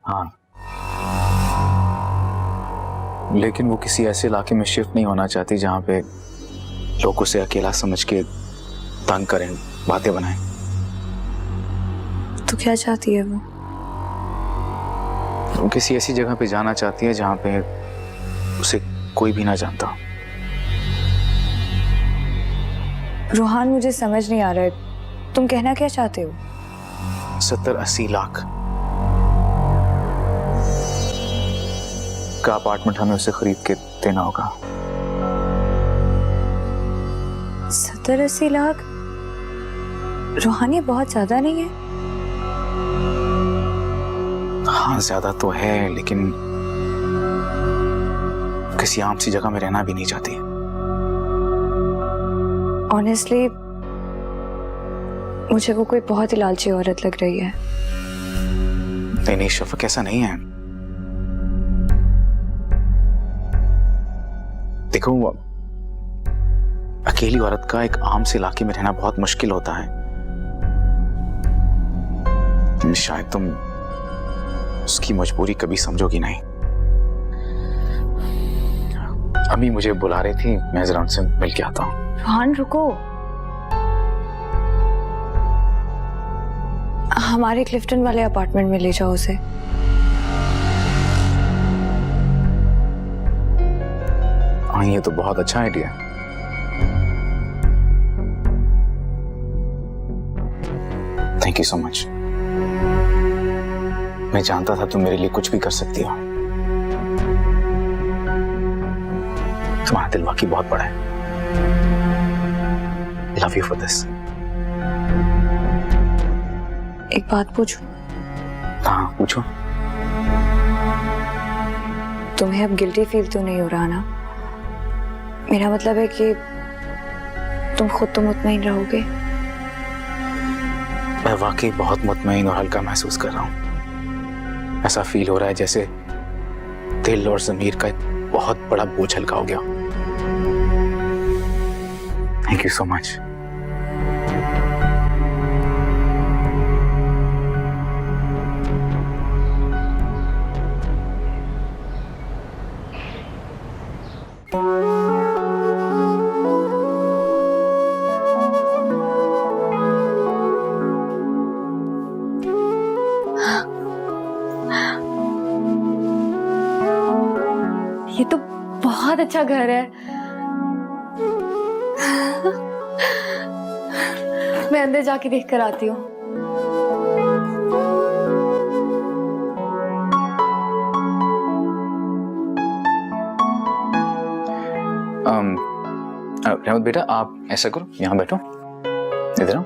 हाँ, लेकिन वो किसी ऐसे इलाके में शिफ्ट नहीं होना चाहती जहां पे लोग उसे अकेला समझ के तंग करें, बातें बनाएं। तो क्या चाहती है वो? किसी ऐसी जगह पे जाना चाहती है जहां पे उसे कोई भी ना जानता। रोहान, मुझे समझ नहीं आ रहा है, तुम कहना क्या चाहते हो? 70-80 लाख का अपार्टमेंट हमें उसे खरीद के देना होगा। 70-80 लाख? रोहान, ये बहुत ज्यादा नहीं है? हाँ, ज्यादा तो है, लेकिन किसी आम सी जगह में रहना भी नहीं चाहती। ऑनेस्टली मुझे वो कोई बहुत ही लालची औरत लग रही है। नहीं नहीं शफक, ऐसा नहीं है। देखो, अकेली औरत का एक आम से इलाके में रहना बहुत मुश्किल होता है। शायद तुम उसकी मजबूरी कभी समझोगी नहीं। अम्मी मुझे बुला रही थी, मैं जरा उनसे मिल के आता हूँ। रोहान, रुको। हमारे क्लिफ्टन वाले अपार्टमेंट में ले जाओ उसे। हाँ, ये तो बहुत अच्छा आइडिया है। Thank you so much. मैं जानता था तुम मेरे लिए कुछ भी कर सकती हो। तुम्हारा दिल वाकई बहुत बड़ा है। Love you for this. एक बात पूछूं? हाँ, पूछो। तुम्हें अब गिल्टी फील तो नहीं हो रहा ना? मेरा मतलब है कि तुम खुद तो मुतमईन रहोगे। मैं वाकई बहुत मुतमईन और हल्का महसूस कर रहा हूँ। ऐसा फील हो रहा है जैसे दिल और ज़मीर का एक बहुत बड़ा बोझ हल्का हो गया। Thank you so much. ये तो बहुत अच्छा घर है। मैं अंदर जाके देख कर आती हूँ। रहमत बेटा, आप ऐसा करो, यहाँ बैठो, इधर आओ,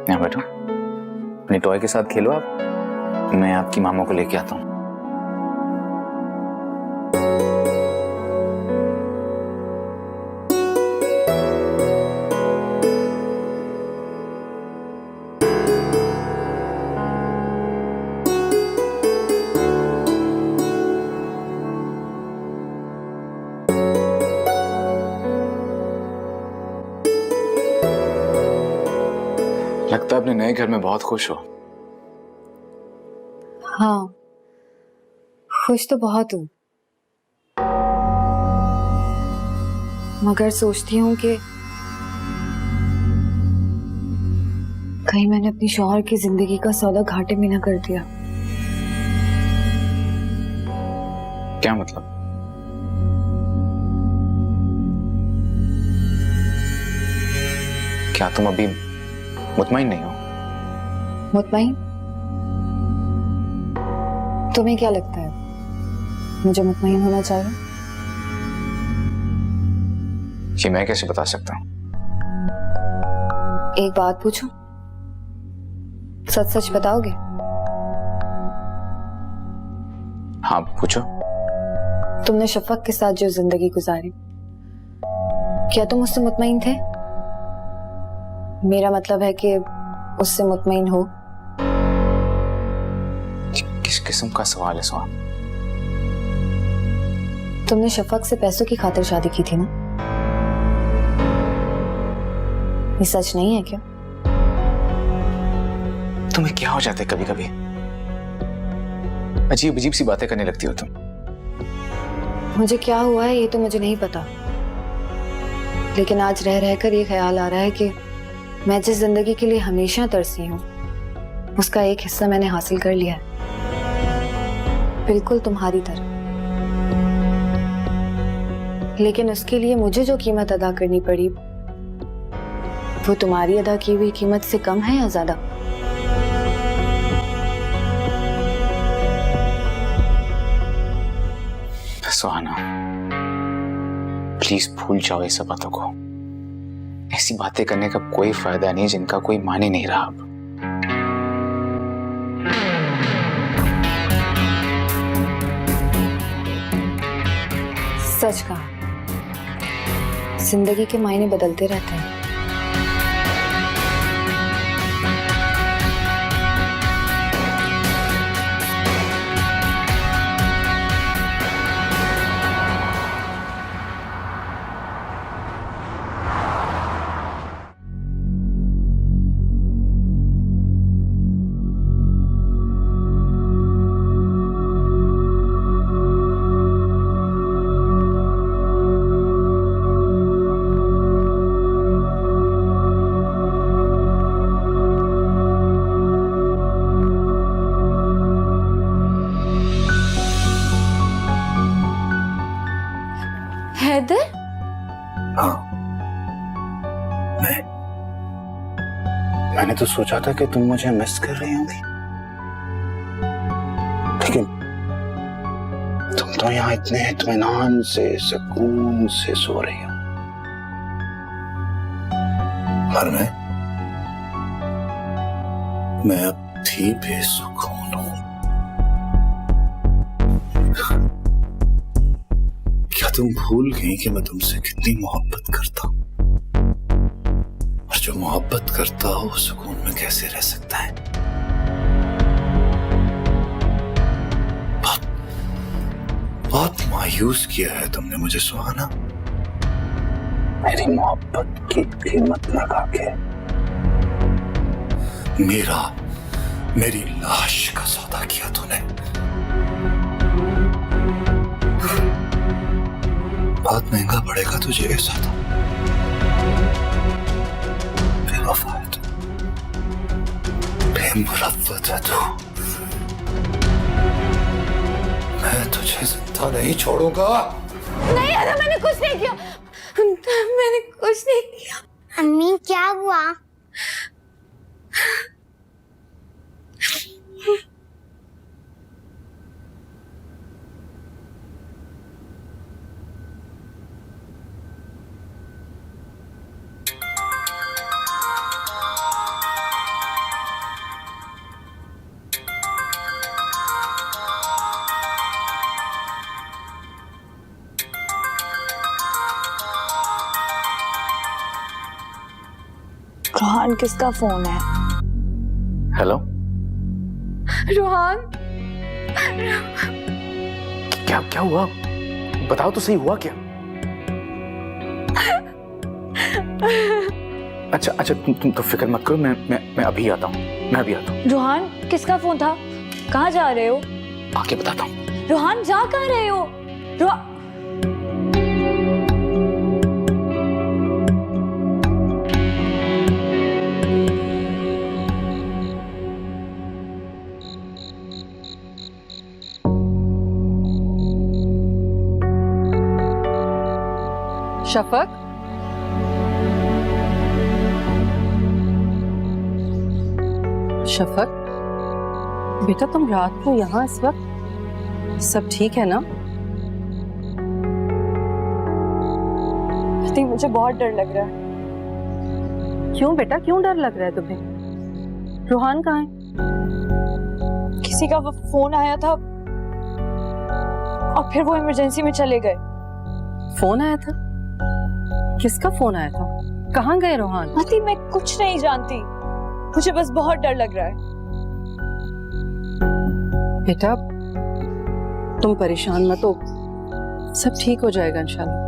यहाँ बैठो, अपने टॉय के साथ खेलो आप। मैं आपकी मामा को लेके आता हूँ। लगता है अपने नए घर में बहुत खुश हो। हाँ, खुश तो बहुत हूँ, मगर सोचती हूँ कि कहीं मैंने अपनी शौहर की जिंदगी का सौदा घाटे में न कर दिया। क्या मतलब? क्या तुम अभी मुतमईन नहीं हो? मुतमईन? तुम्हें क्या लगता है मुझे मुतमईन होना चाहिए? ये मैं कैसे बता सकता हूँ? एक बात पूछूं? सच सच बताओगे? हाँ, पूछो। तुमने शफक के साथ जो जिंदगी गुजारी, क्या तुम उससे मुतमईन थे? मेरा मतलब है कि उससे मुतमईन हो। किस किस्म का सवाल है सवाल? तुमने शफक से पैसों की खातिर शादी की थी ना? ये सच नहीं है क्या? तुम्हें क्या हो जाता है कभी कभी? अजीब अजीब सी बातें करने लगती हो तुम। मुझे क्या हुआ है ये तो मुझे नहीं पता, लेकिन आज रह रहकर ये ख्याल आ रहा है कि मैं जिस जिंदगी के लिए हमेशा तरसी हूँ उसका एक हिस्सा मैंने हासिल कर लिया है, बिल्कुल तुम्हारी तरह। लेकिन उसके लिए मुझे जो कीमत अदा करनी पड़ी वो तुम्हारी अदा की हुई कीमत से कम है या ज्यादा? सुहाना, प्लीज भूल जाओ ये सब बातों को। ऐसी बातें करने का कोई फायदा नहीं जिनका कोई माने नहीं रहा अब। सच कहा, जिंदगी के मायने बदलते रहते हैं। हैदर? हाँ, मैंने तो सोचा था कि तुम मुझे मिस कर रही होंगी, लेकिन तुम तो यहाँ इतने इत्मीनान से, सुकून से सो रही हो। और मैं अब भी बेसुकून हूँ। क्या तुम भूल गई कि मैं तुमसे कितनी मोहब्बत करता हूँ? और जो मोहब्बत करता हो वो सुकून में कैसे रह सकता है? बहुत बहुत मायूस किया है तुमने मुझे सुहाना, मेरी मोहब्बत की कीमत लगा के। मेरी लाश का सौदा किया तूने। बहुत महंगा पड़ेगा तुझे ये सौदा। बेवफा है तू, बेमुरव्वत है तू। मैं तुझे जिंदा नहीं छोड़ूंगा। नहीं अरे मैंने कुछ नहीं किया, मैंने कुछ नहीं किया। अम्मी क्या हुआ? रोहान, किसका फोन है? हेलो, रोहान? क्या क्या हुआ? बताओ तो सही, हुआ क्या? अच्छा तुम तो फिक्र मत करो, मैं अभी आता हूँ, मैं अभी आता हूँ। रोहान, किसका फोन था? कहाँ जा रहे हो? आके बताता हूँ। रोहान, जा कहाँ रहे हो? शफक, शफक बेटा, तुम रात को यहाँ इस वक्त? सब ठीक है ना? मुझे बहुत डर लग रहा है। क्यों बेटा, क्यों डर लग रहा है तुम्हें? रोहान कहाँ है? किसी का फोन आया था और फिर वो इमरजेंसी में चले गए। फोन आया था? किसका फोन आया था? कहाँ गए रोहान? मती, मैं कुछ नहीं जानती, मुझे बस बहुत डर लग रहा है। बेटा तुम परेशान मत हो, सब ठीक हो जाएगा इंशाल्लाह।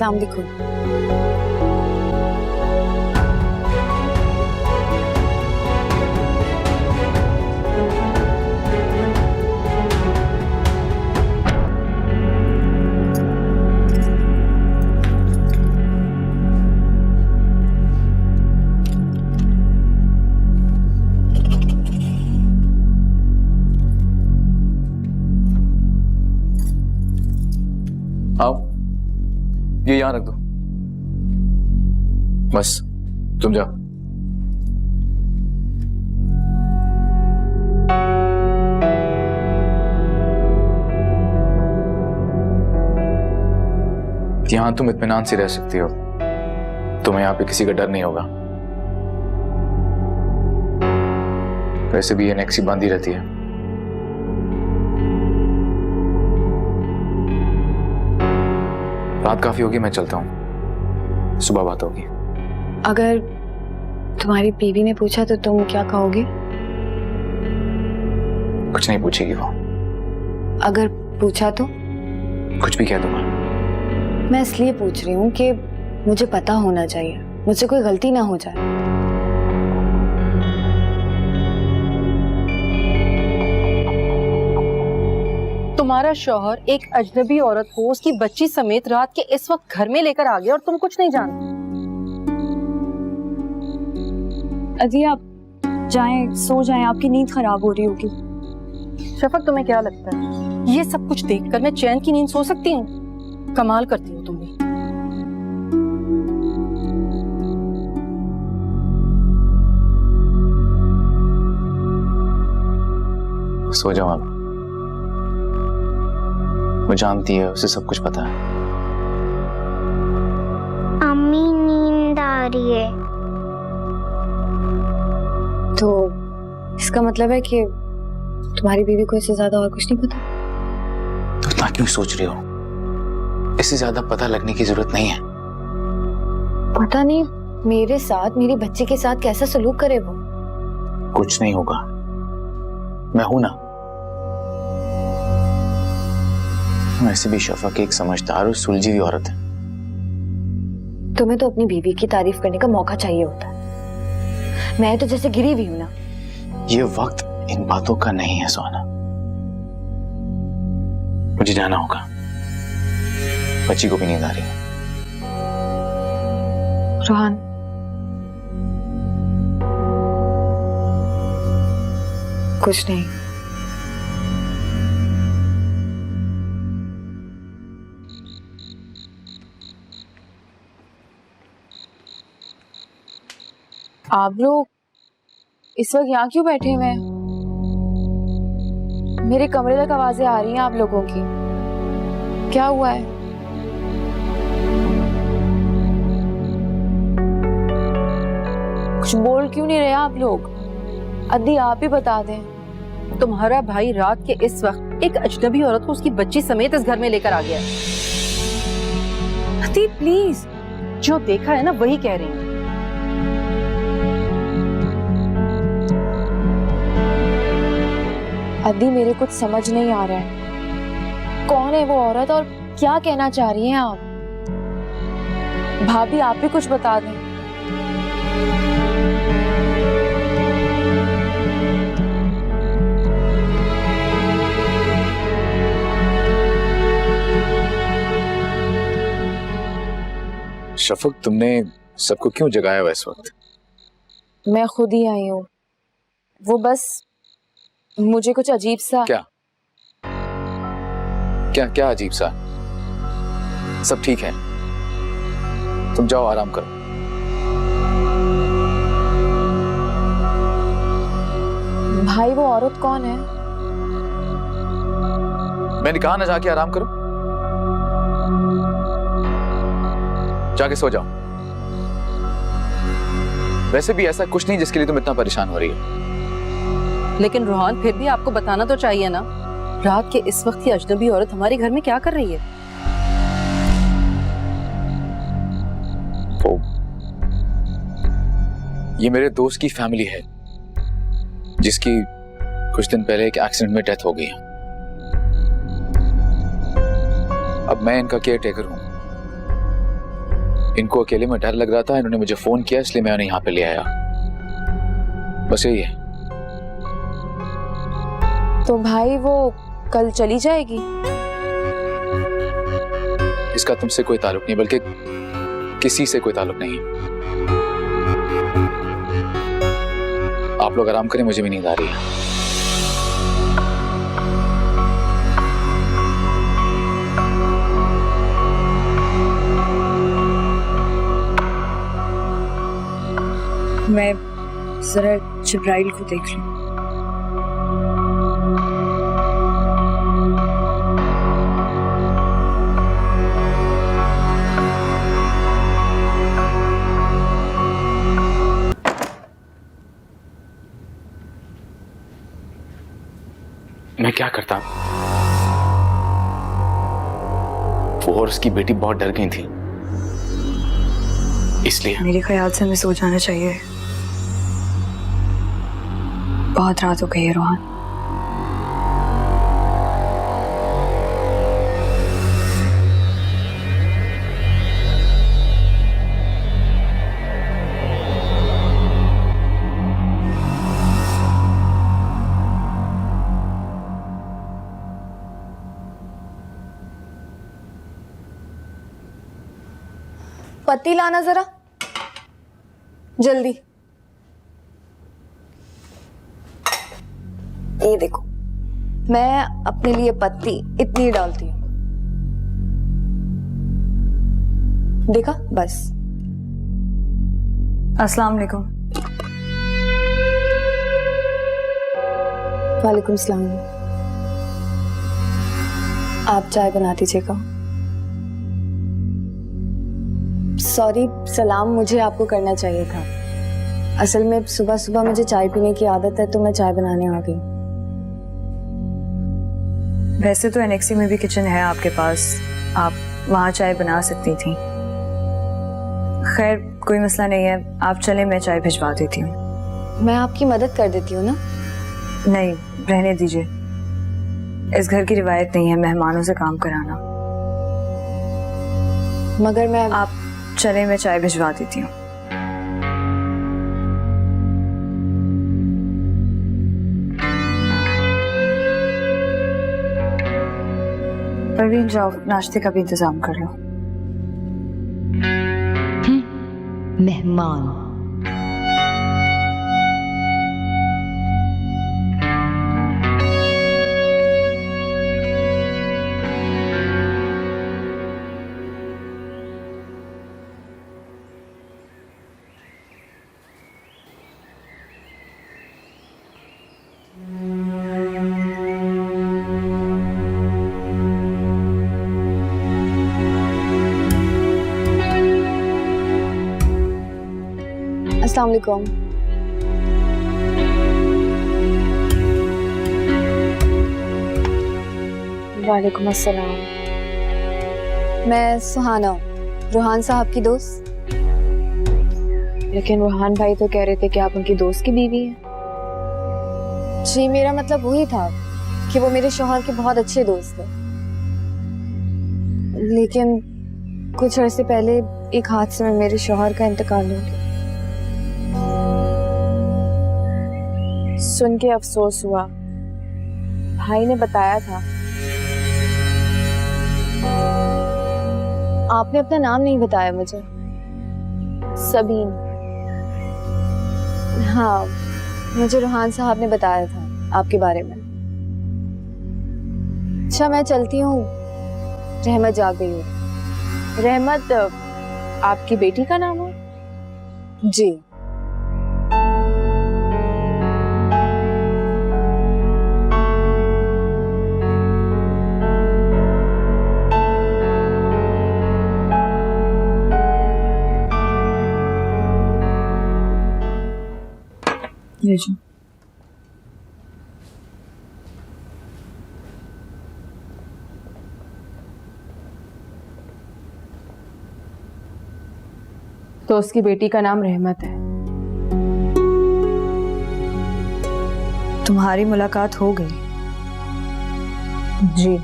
अस्सलाम वालेकुम। आओ, ये यहां रख दो। बस तुम जाओ। यहां तुम इत्मीनान से रह सकती हो, तुम्हें यहां पे किसी का डर नहीं होगा। वैसे भी ये नेक्सी बांधी रहती है। रात काफी होगी, मैं चलता हूँ, सुबह बात होगी। अगर तुम्हारी बीवी ने पूछा तो तुम क्या कहोगे? कुछ नहीं पूछेगी वो। अगर पूछा तो? कुछ भी कह दूंगा। मैं इसलिए पूछ रही हूँ कि मुझे पता होना चाहिए, मुझसे कोई गलती ना हो जाए। तुम्हारा शौहर एक अजनबी औरत को उसकी बच्ची समेत रात के इस वक्त घर में लेकर आ गया और तुम कुछ नहीं जानते। अदी आप जाएं, सो जाएं, आपकी नींद खराब हो रही होगी। शफक, तुम्हें क्या लगता है ये सब कुछ देखकर मैं चैन की नींद सो सकती हूँ? कमाल करती हो तुम भी। सो जाओ आप। वो जानती है, उसे सब कुछ पता है। अम्मी नींद आ रही है। तो इसका मतलब है कि तुम्हारी बीवी को इससे ज्यादा और कुछ नहीं पता? तो इतना क्यों सोच रही हो? इससे ज्यादा पता लगने की जरूरत नहीं है। पता नहीं मेरे साथ, मेरी बच्ची के साथ कैसा सलूक करे वो। कुछ नहीं होगा, मैं हूं ना। वैसे भी शफक एक समझदार और सुलझी हुई औरत है। तुम्हें तो अपनी बीवी की तारीफ करने का मौका चाहिए होता है। मैं तो जैसे गिरी हुई हूं ना। ये वक्त इन बातों का नहीं है सोना। मुझे जाना होगा, बच्ची को भी नींद आ रही है। रोहान, कुछ नहीं। आप लोग इस वक्त यहाँ क्यों बैठे हुए हैं? मेरे कमरे तक आवाजें आ रही हैं आप लोगों की। क्या हुआ है? कुछ बोल क्यों नहीं रहे आप लोग? अद्दी आप ही बता दें। तुम्हारा भाई रात के इस वक्त एक अजनबी औरत को उसकी बच्ची समेत इस घर में लेकर आ गया। अति प्लीज, जो देखा है ना वही कह रही हूँ। अद्दी मेरे कुछ समझ नहीं आ रहा है, कौन है वो औरत और क्या कहना चाह रही हैं आप? भाभी आप भी कुछ बता दें। शफक, तुमने सबको क्यों जगाया हुआ इस वक्त? मैं खुद ही आई हूँ। वो बस मुझे कुछ अजीब सा। क्या क्या क्या अजीब सा? सब ठीक है, तुम जाओ आराम करो। भाई वो औरत कौन है? मैंने कहा ना, जाके आराम करो, जाके सो जाओ। वैसे भी ऐसा कुछ नहीं जिसके लिए तुम इतना परेशान हो रही हो। लेकिन रोहान, फिर भी आपको बताना तो चाहिए ना, रात के इस वक्त ये अजनबी औरत हमारे घर में क्या कर रही है? वो ये मेरे दोस्त की फैमिली है जिसकी कुछ दिन पहले एक एक्सीडेंट में डेथ हो गई है। अब मैं इनका केयर टेकर हूं। इनको अकेले में डर लग रहा था, इन्होंने मुझे फोन किया इसलिए मैं उन्हें यहाँ पे ले आया, बस यही है। तो भाई वो कल चली जाएगी? इसका तुमसे कोई ताल्लुक नहीं, बल्कि किसी से कोई ताल्लुक नहीं है। आप लोग आराम करें, मुझे भी नींद आ रही है। मैं जरा जिब्राइल को देख लूं। मैं क्या करता? वो और उसकी बेटी बहुत डर गई थी, इसलिए। मेरे ख्याल से हमें सो जाना चाहिए, बहुत रात हो गई है रोहन। पत्ती लाना जरा जल्दी। ये देखो, मैं अपने लिए पत्ती इतनी डालती हूँ, देखा? बस। अस्सलाम वालेकुम। वालेकुम सलाम। आप चाय बना दीजिएगा। सॉरी, सलाम मुझे आपको करना चाहिए था। असल में सुबह सुबह मुझे चाय पीने की आदत है, तो मैं चाय बनाने आ गई। वैसे तो एनेक्सी में भी किचन है आपके पास, आप वहाँ चाय बना सकती थी। खैर कोई मसला नहीं है, आप चले, मैं चाय भिजवा देती हूँ। मैं आपकी मदद कर देती हूँ ना। नहीं, रहने दीजिए, इस घर की रिवायत नहीं है मेहमानों से काम कराना। मगर मैं आप चले, मैं चाय भिजवा देती हूँ। परवीन जाओ, नाश्ते का भी इंतजाम कर लो। मेहमान अस्सलाम वालेकुम। वालेकुम अस्सलाम। मैं सुहाना हूँ, रूहान साहब की दोस्त। लेकिन रूहान भाई तो कह रहे थे कि आप उनकी दोस्त की बीवी हैं। जी, मेरा मतलब वही था कि वो मेरे शौहर के बहुत अच्छे दोस्त हैं। लेकिन कुछ अर्से पहले एक हादसे में मेरे शौहर का इंतकाल हो गया। सुन के अफसोस हुआ, भाई ने बताया था। आपने अपना नाम नहीं बताया मुझे। सबीन। हाँ, मुझे रूहान साहब ने बताया था आपके बारे में। अच्छा, मैं चलती हूँ, रहमत जाग गई हो। रहमत आपकी बेटी का नाम है? जी। ले जाओ। तो उसकी बेटी का नाम रहमत है। तुम्हारी मुलाकात हो गई? जी।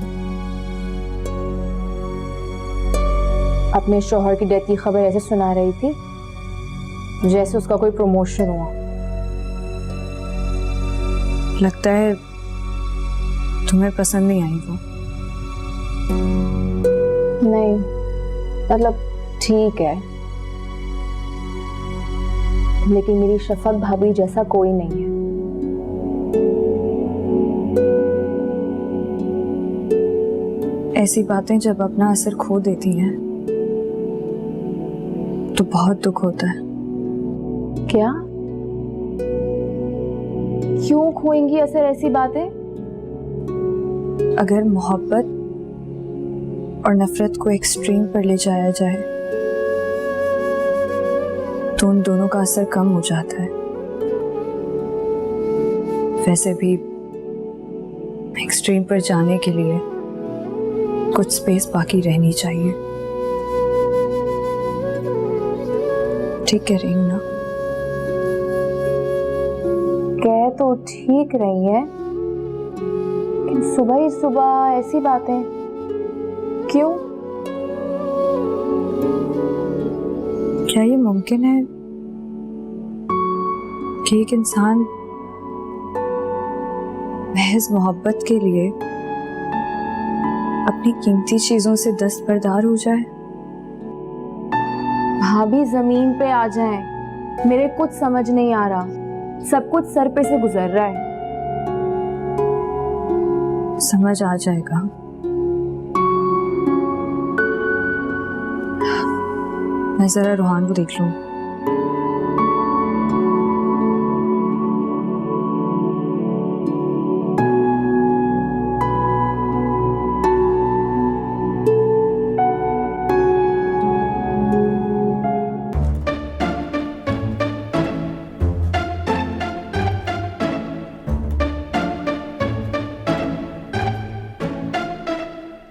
अपने शौहर की डेथ की खबर ऐसे सुना रही थी जैसे उसका कोई प्रमोशन हुआ। लगता है तुम्हें पसंद नहीं आई वो। नहीं, मतलब ठीक है, लेकिन मेरी शफक भाभी जैसा कोई नहीं है। ऐसी बातें जब अपना असर खो देती हैं तो बहुत दुख होता है। क्या? क्यों खोएंगी असर ऐसी बातें? अगर मोहब्बत और नफरत को एक्सट्रीम पर ले जाया जाए तो उन दोनों का असर कम हो जाता है। वैसे भी एक्सट्रीम पर जाने के लिए कुछ स्पेस बाकी रहनी चाहिए। ठीक कह रही हूँ ना? कह तो ठीक रही है, लेकिन सुबह ही सुबह ऐसी बातें क्यों? क्या ये मुमकिन है कि एक इंसान महज मोहब्बत के लिए अपनी कीमती चीजों से दस्तबरदार हो जाए? भाभी जमीन पे आ जाएं, मेरे कुछ समझ नहीं आ रहा, सब कुछ सर पे से गुजर रहा है। समझ आ जाएगा। मैं जरा रूहान को देख लूं।